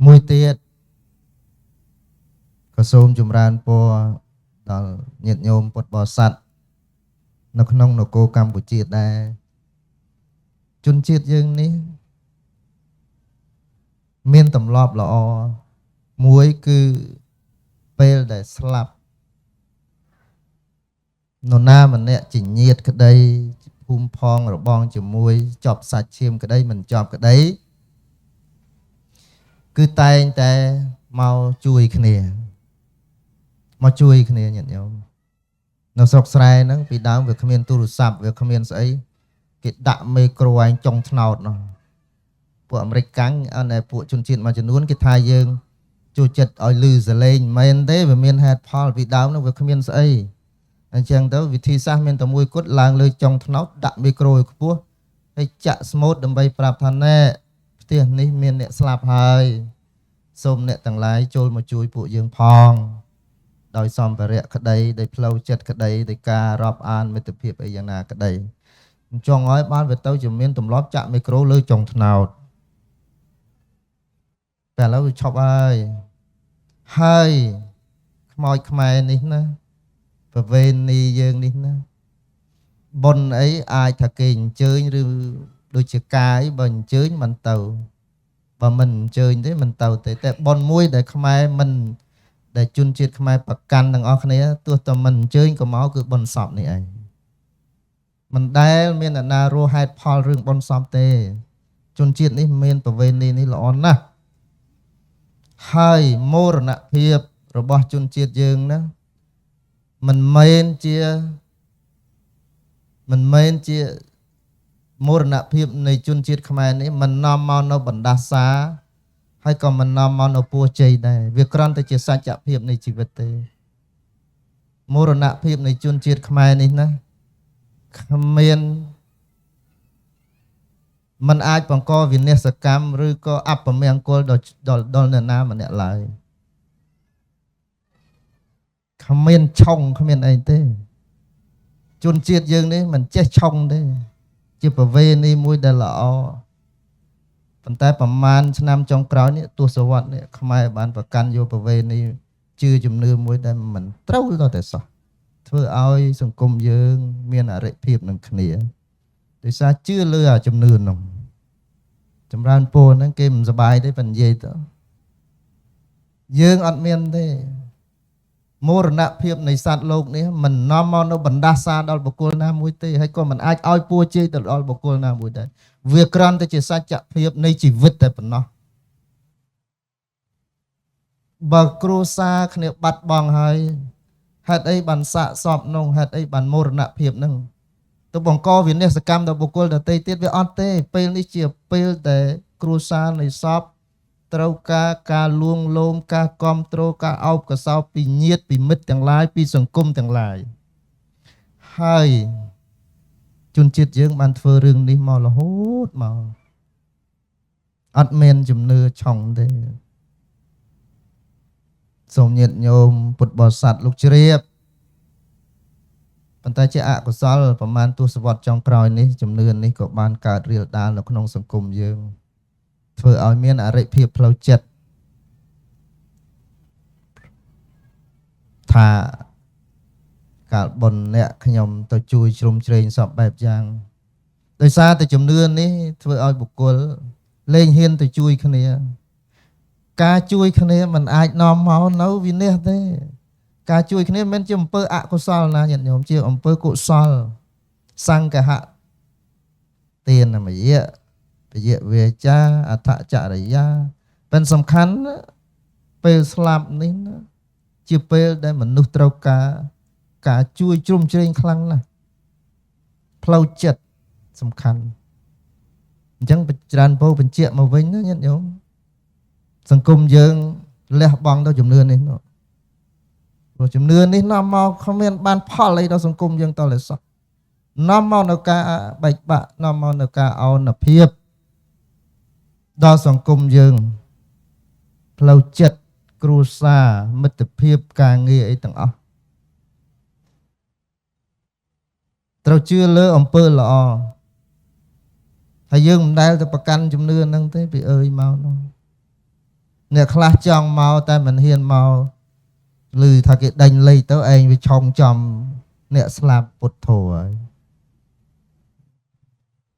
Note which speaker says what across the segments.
Speaker 1: មួយទៀតក៏សូមចម្រើនពរដល់ញាតិញោមពុទ្ធបរិស័ទនៅក្នុងនគរកម្ពុជាដែរជនជាតិយើងនេះមានទម្លាប់ល្អមួយគឺពេលដែលស្លាប់នរណាម្នាក់ជាញាតិក្តីភូមិផងរបងជាមួយចប់សាច់ឈាមក្តីមិនចប់ក្តីគឺតែងតែមកជួយគ្នាញាតិញោមនៅស្រុកស្រែហ្នឹងពីដើមវាគ្មានទូរស័ព្ទវាគ្មានស្អីគេដាក់មេក្រូឯងចុងថ្នោតនោះពួកអាមេរិកកាំងអត់តែពួកជនជាតិមួយចំនួនគេថាយើងជួយចិត្តឲ្យលឺសលេងមិនមែនទេវាមានហេតុផលពីដើមហ្នឹងវាគ្មានស្អីអញ្ចឹងទៅវិធីសាស្ត្រមានតែមួយគត់ឡើងលើចុងថ្នោតដាក់មេក្រូឲ្យខ្ពស់ហើយចាក់ស្មូតដើម្បីប្រាប់ថាណែផ្ទះនេះមានអ្នកស្លាប់ហើយសូមអ្នកទាំងឡាយចូលមកជួយពួកយើងផងដោយសម្ភារៈក្តីដោយផ្លូវចិត្តក្តីដោយការរាប់អានមិត្តភាពអីយ៉ាងណាក្តីអញ្ចឹងហើយបានវាទៅជាមានទម្លាប់ចាក់មីក្រូលើចុងថ្នោតតែឥឡូវវាឈប់ហើយខ្មោចខ្មែរនេះណាប្រវេណីយើងនេះណាបុណ្យអីអាចថាគេអញ្ជើញឬដូចជាកាយបើអញ្ជើញមិនទៅបើមិនអញ្ជើញទេមិនទៅទេតែបុណ្យមួយដែលខ្មែរមិនដែលជនជាតិខ្មែរប្រកាន់ទាំងអស់គ្នាទោះតែមិនអញ្ជើញក៏មកគឺបុណ្យសពនេះឯងមិនដែលមានអ្នកណារស់ហេតុផលរឿងបុណ្យសពទេជនជាតិនេះមានប្រវេណីនេះល្អណាស់ហើយមរណភាពរបស់ជនជាតិយើងណាមិនមែនជាមរណភាពនៃជនជាតិខ្មែរនេះមិននាំមកនៅបណ្ដាសាហើយក៏មិននាំមកនៅពរជ័យដែរវាគ្រាន់តែជាសច្ចភាពនៃជីវិតទេមរណភាពនៃជនជាតិខ្មែរនេះណាគ្មានมันអាចបង្កវិនាសកម្មឬក៏អពមង្គលដល់អ្នកណាម្នាក់ឡើយគ្មានឆុងគ្មានអីទេជនជាតិយើងនេះមិនចេះឆុងទេជាប្រវេណីមួយដែលល្អប៉ុន្តែប្រមាណឆ្នាំចុងក្រោយនេះទសវត្សរ៍នេះខ្មែរបានប្រកាន់យកប្រវេណីជឿជំនឿមួយដែលមិនត្រូវដល់តែសោះធ្វើឲ្យសង្គមយើងមានអរិភាពនឹងគ្នាដោយសារជឿលើអាជំនឿនោះចម្រើនពរហ្នឹងគេមិនសប្បាយទេប៉ុន្តែនិយាយទៅយើងអត់មានទេមរណភាពនៃសត្វលោកនេះមិននាំមកនៅបណ្ដាសាដល់បុគ្គលណាមួយទេហើយក៏មិនអាចឲ្យពរជ័យទៅដល់បុគ្គលណាមួយដែរវាគ្រាន់តែជាសច្ចភាពនៃជីវិតតែប៉ុណ្ណោះបើគ្រួសារគ្នាបាត់បង់ហើយហេតុអីបានសាកសពនោះហេតុអីបានមរណភាពនឹងទៅបង្កវិនាសកម្មដល់បុគ្គលដទៃទៀតវាអត់ទេពេលនេះជាពេលដែលគ្រួសារនៃសពត្រូវការលួងលោមការគ្រប់គ្រងការអោបកសោបពីញាតិពីមិត្តទាំងឡាយពីសង្គមទាំងឡាយហើយជនជាតិយើងបានធ្វើរឿងនេះមករហូតមកអត់មានជំនឿឆុងទេសូមញាតិញោមពុទ្ធបរិស័ទលោកជ្រាបប៉ុន្តែជាអកុសលប្រមាណទសវត្សរ៍ចុងក្រោយនេះជំនឿនេះក៏បានកើតរាលដាលនៅក្នុងសង្គមយើងធ្វើឲ្យមានអរិភាពផ្លូវចិត្តថាកាលបុណ្យអ្នកខ្ញុំទៅជួយជ្រោមជ្រែងសពបែបយ៉ាងដោយសារតែជំនឿនេះធ្វើឲ្យបុគ្គលលែងហ៊ានទៅជួយគ្នាការជួយគ្នាមិនអាចនាំមកនៅវិនាសទេការជួយគ្នាមិនជាអំពើអកុសលណាញាតិញោមជាអំពើកុសលសង្កហៈទានមយៈពយៈវាចាអដ្ឋចរិយាเป็นសំខាន់ពេលស្លាប់នេះជាពេលដែលមនុស្សត្រូវការជួយជ្រោមជ្រែងខ្លាំងណាស់ផ្លូវចិត្តសំខាន់អញ្ចឹងច្រើនពោបញ្ជាក់មកវិញណាញាតិញោមសង្គមយើងលះបង់ទៅជំនឿនេះព្រោះជំនឿនេះនាំមកគ្មានបានផលអីដល់សង្គមយើងតលើសោះនាំមកនៅការបែកបាក់នាំមកនៅការអោនភាពដល់សង្គមយើងផ្លូវចិត្តគ្រួសារមិត្តភាពការងារអីទាំងអស់ត្រូវជឿលើអំពើល្អហើយយើងមិនដែលទៅប្រកាន់ជំនឿហ្នឹងទេពីអើយមកនោះ អ្នកខ្លះចង់មកតែមិនហ៊ានមកឮថាគេដេញលេខទៅឯងវាឆុងចំអ្នកស្លាប់ពុទ្ធោហើយ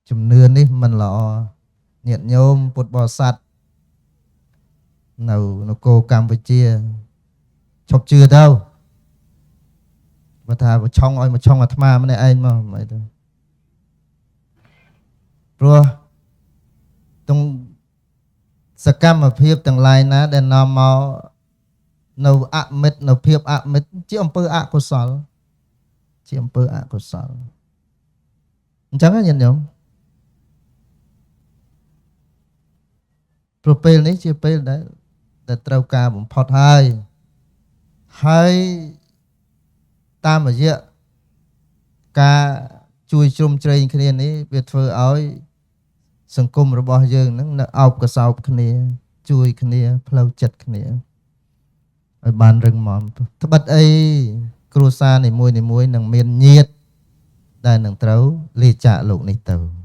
Speaker 1: ជំនឿនេះមិនល្អញាតិញោមពុទ្ធបរិស័ទនៅនគរកម្ពុជាឈប់ជឿទៅបើថាមកឆុងឲ្យមកឆុងអាត្មាម្នាក់ឯងមកមិនទៅព្រោះតុងសកម្មភាពទាំងឡាយណាដែលនាំមកនៅអមិត្តនៅភាពអមិត្តជាអំពើអកុសលជាអំពើអកុសលអញ្ចឹងញាតិញោមព្រោះពេលនេះជាពេលដែលត្រូវការបំផុតហើយតាមរយៈការជួយជ្រោមជ្រែងគ្នានេះវាធ្វើឲ្យសង្គមរបស់យើងនឹងនៅអោបកសោបគ្នាជួយគ្នាផ្លូវចិត្តគ្នាឲ្យបានរឹងមាំត្បិតអីគ្រួសារនីមួយនឹងមានញាតិដែលនឹងត្រូវលាចាកលោកនេះទៅ